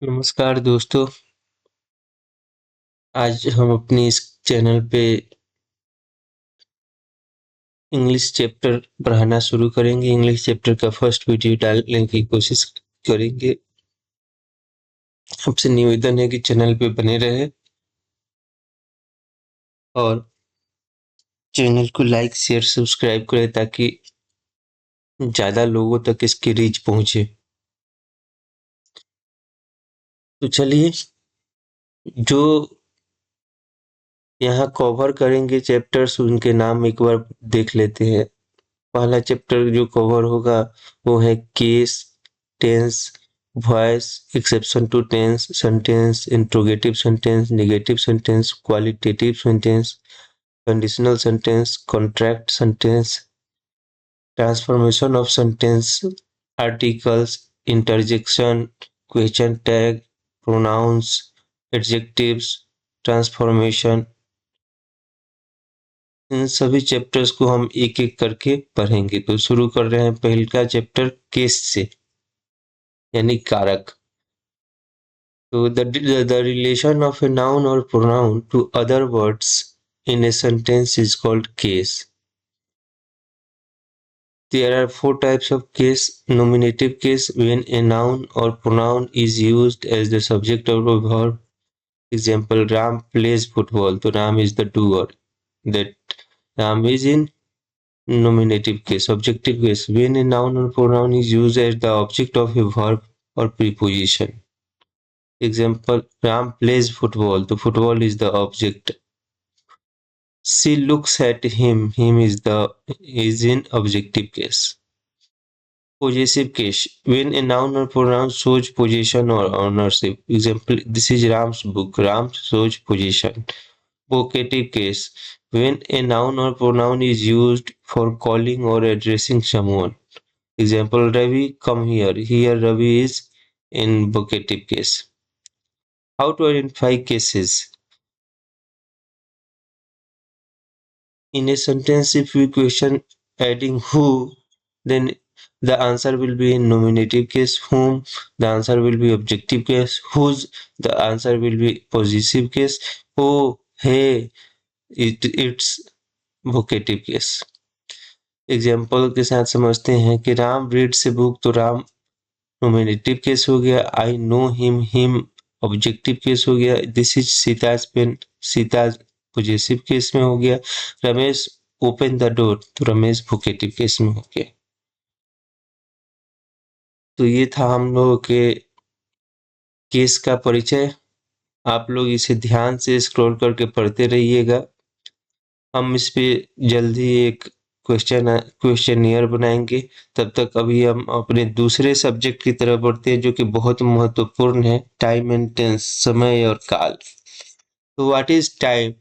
नमस्कार दोस्तों। आज हम अपनी इस चैनल पे इंग्लिश चैप्टर पढ़ाना शुरू करेंगे। इंग्लिश चैप्टर का फर्स्ट वीडियो डालने की कोशिश करेंगे। आपसे निवेदन है कि चैनल पे बने रहे और चैनल को लाइक शेयर सब्सक्राइब करें ताकि ज़्यादा लोगों तक इसकी रीच पहुंचे। तो चलिए, जो यहाँ कवर करेंगे चैप्टर्स उनके नाम एक बार देख लेते हैं। पहला चैप्टर जो कवर होगा वो है case, tense, voice, exception to tense, sentence, interrogative sentence, negative sentence, qualitative sentence, conditional sentence, contract sentence, transformation of sentence, articles, interjection, question tag, pronouns, adjectives, transformation. इन सभी चैप्टर्स को हम एक एक करके पढ़ेंगे। तो शुरू कर रहे हैं पहला चैप्टर केस से, यानी कारक। तो the relation of a noun or pronoun to other words in a sentence is called case. There are four types of case. Nominative case, when a noun or pronoun is used as the subject of a verb. Example, Ram plays football. So Ram is the doer. That Ram is in nominative case. Objective case, when a noun or pronoun is used as the object of a verb or preposition. Example, Ram plays football. The football is the object. She looks at him. Him is in objective case. Possessive case, when a noun or pronoun shows possession or ownership. Example, this is Ram's book. Ram shows possession. Vocative case, when a noun or pronoun is used for calling or addressing someone. Example, Ravi, come here. Here Ravi is in vocative case. How to identify cases? In a sentence, if we question adding who, then the answer will be in nominative case. Whom, the answer will be objective case. Whose, the answer will be possessive case. Oh, hey, it's vocative case. Example के साथ समझते हैं कि Ram reads a book. तो Ram nominative case हो गया। I know him objective case हो गया। This is Sita's pen, Sita possessive case में हो गया। रमेश ओपन द डोर, तो रमेश वोकेटिव केस में हो गया। तो ये था हम लोगों के केस का परिचय। आप लोग इसे ध्यान से स्क्रॉल करके पढ़ते रहिएगा। हम इस पे जल्दी एक क्वेश्चनियर बनाएंगे। तब तक अभी हम अपने दूसरे सब्जेक्ट की तरफ बढ़ते हैं जो कि बहुत महत्वपूर्ण है, टाइम एंड टेंस, समय और काल। तो व्हाट इज टाइम?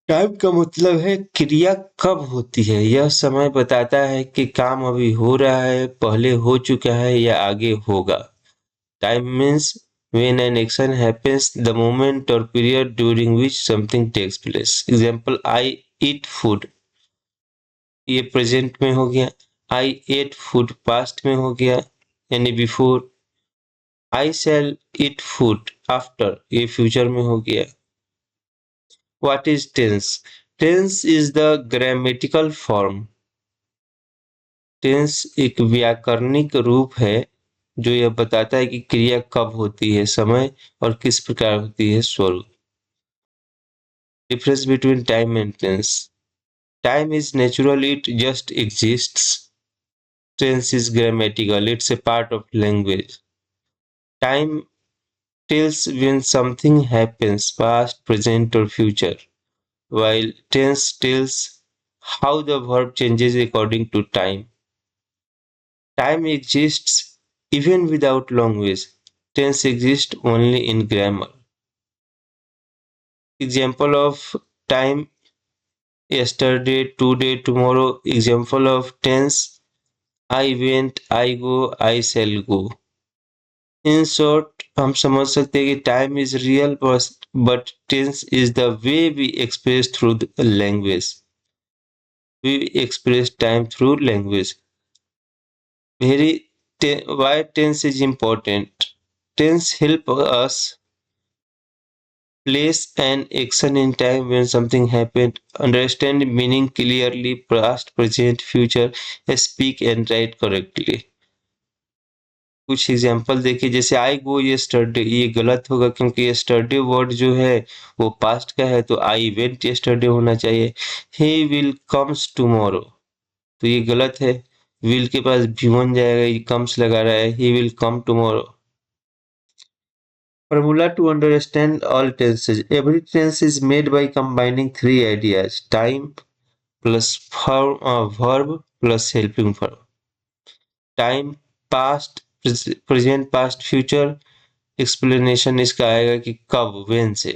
टाइम का मतलब है क्रिया कब होती है। यह समय बताता है कि काम अभी हो रहा है, पहले हो चुका है या आगे होगा। Time means when an action happens, the moment or period during which something takes place. Example, I eat food, ये प्रेजेंट में हो गया। I ate food पास्ट में हो गया, यानी before. I shall eat food after, ये फ्यूचर में हो गया। What is tense? Tense is the grammatical form. Tense एक व्याकरणिक रूप है जो यह बताता है कि क्रिया कब होती है, समय और किस प्रकार होती है, स्वरूप। Difference between time and tense. Time is natural, it just exists. Tense is grammatical, it's a part of language. Time tells when something happens, past, present, or future, while tense tells how the verb changes according to time. Time exists even without language. Tense exists only in grammar. Example of time: yesterday, today, tomorrow. Example of tense: I went, I go, I shall go. In short, हम समझ सकते हैं कि time is real but tense is the way we express through language. We express time through language. Very, why tense is important? tense help us place an action in time when something happened, understand meaning clearly, past, present, future, speak and write correctly. कुछ example देखिए, जैसे आई गो yesterday, ये गलत होगा क्योंकि yesterday word जो है वो पास्ट का है, तो आई वेंट यस्टरडे होना चाहिए। ही विल कम्स टुमारो, तो ये गलत है, विल के पास भी वन जाएगा, ये कम्स लगा रहा है, he will come tomorrow. Formula to understand all tenses. Every tense is made by combining three ideas: time plus verb plus helping verb. Time, past, present, past, future। Explanation इसका आएगा कि कब, when से।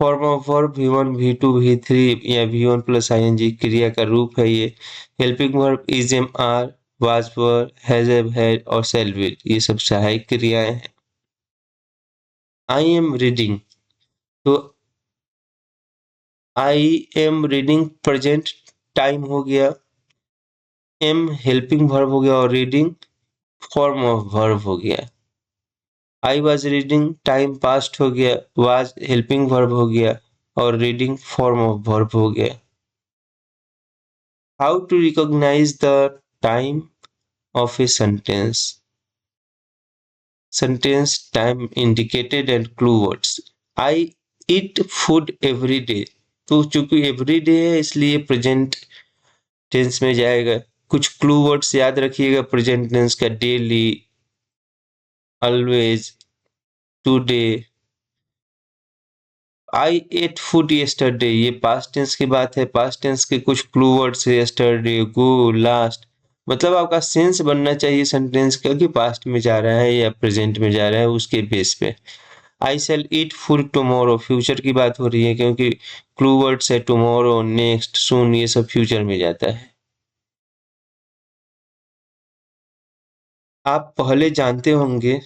Form of verb V1, V2, V3 या V1 plus ing क्रिया का रूप है ये। Helping verb is, am, are, was, were, has, have, had और शैल विल, ये सब सहायक क्रियाएं हैं। आई एम रीडिंग, तो I am reading present time हो गया, एम हेल्पिंग वर्ब हो गया और रीडिंग फॉर्म ऑफ वर्ब हो गया। I was reading time past हो गया, वाज हेल्पिंग वर्ब हो गया और रीडिंग फॉर्म ऑफ वर्ब हो गया। How to recognise the time of a sentence. Sentence time indicated and clue words. I eat food every day, तो चूंकि every day है इसलिए प्रेजेंट टेंस में जाएगा। कुछ क्लू वर्ड्स याद रखिएगा प्रेजेंट टेंस का: डेली, ऑलवेज, टुडे। आई एट फूड यस्टरडे, ये पास्ट टेंस की बात है, पास्ट टेंस के कुछ क्लू वर्ड्स है यस्टरडे, गो, लास्ट। मतलब आपका सेंस बनना चाहिए सेंटेंस का कि पास्ट में जा रहा है या प्रेजेंट में जा रहा है, उसके बेस पे। आई शैल ईट फूड टुमारो, फ्यूचर की बात हो रही है क्योंकि क्लू वर्ड्स है टुमारो, नेक्स्ट, सून, ये सब फ्यूचर में जाता है। आप पहले जानते होंगे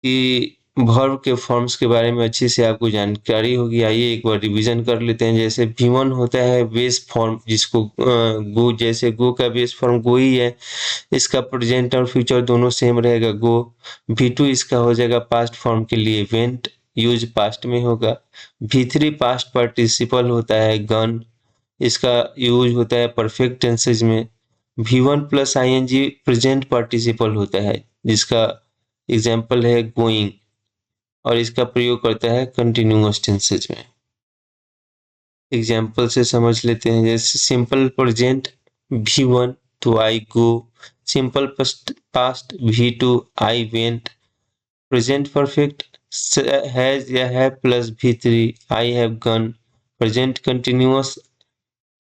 कि वर्ब के फॉर्म्स के बारे में अच्छे से आपको जानकारी होगी। आइए एक बार रिवीजन कर लेते हैं। जैसे V1 होता है बेस फॉर्म, जिसको गो, जैसे गो का बेस फॉर्म गो ही है, इसका प्रेजेंट और फ्यूचर दोनों सेम रहेगा, गो। V2 इसका हो जाएगा पास्ट फॉर्म के लिए वेंट, यूज पास्ट में होगा। V3 पास्ट पार्टिसिपल होता है गन, इसका यूज होता है परफेक्ट टेंसेज में। V1 plus ing present participle होता है, जिसका एग्जाम्पल है गोइंग, और इसका प्रयोग करता है कंटिन्यूअस टेंसेज में। एग्जाम्पल से समझ लेते हैं। जैसे सिंपल प्रेजेंट V1, तो I go. Simple past V2, I went. Present perfect has या have plus V3, I have gone. Present continuous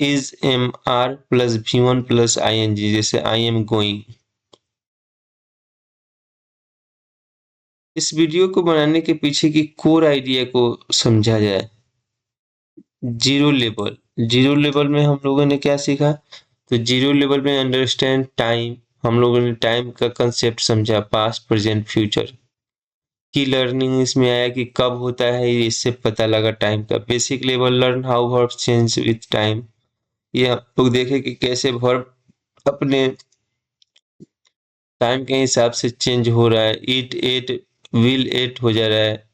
is, am, are plus V1 plus ing, जैसे I am going. इस video को बनाने के पीछे की core idea को समझा जाए। जीरो लेवल, जीरो लेवल में हम लोगों ने क्या सीखा? तो जीरो लेवल में अंडरस्टैंड टाइम, हम लोगों ने टाइम का कंसेप्ट समझा, पास्ट, प्रेजेंट, फ्यूचर। की लर्निंग इसमें आया कि कब होता है, इससे पता लगा टाइम का। Basic level learn how verb change with time, ये आप लोग देखें कि कैसे वर्ब अपने टाइम के हिसाब से चेंज हो रहा है। ईट, एट, विल, एट हो जा रहा है।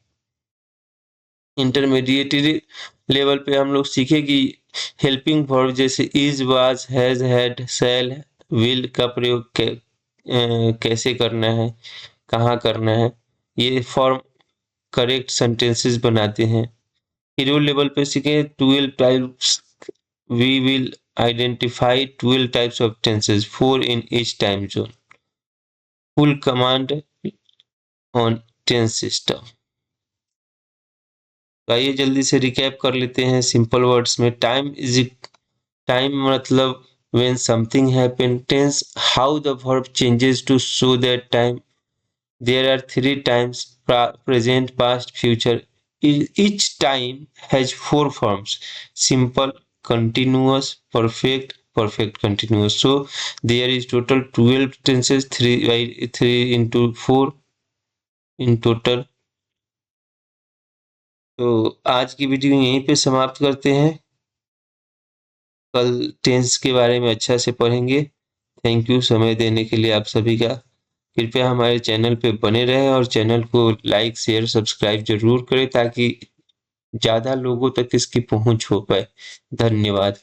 इंटरमीडिएटरी लेवल पे हम लोग सीखे कि हेल्पिंग वर्ब जैसे is, was, has, had, shall, will का प्रयोग कैसे करना है, कहाँ करना है, ये फॉर्म करेक्ट सेंटेंसेस बनाते हैं। हीरो लेवल पे सीखे 12 types, we will identify 12 types of tenses, 4 in each time zone. Full command on tense system. तो आइए जल्दी से रिकैप कर लेते हैं सिंपल वर्ड्स में। टाइम मतलब when something happen। tense, how the verb changes to show that time। there are 3 times: present, past, future। each time has 4 forms: simple, continuous, perfect, perfect continuous। so there is total 12 tenses, 3 by 3 into 4 in total। तो आज की video यहीं पे समाप्त करते हैं। कल tense के बारे में अच्छा से पढ़ेंगे। थैंक यू समय देने के लिए आप सभी का। कृपया हमारे चैनल पे बने रहें और चैनल को लाइक, शेयर, सब्सक्राइब ज़रूर करें ताकि ज़्यादा लोगों तक इसकी पहुँच हो पाए। धन्यवाद।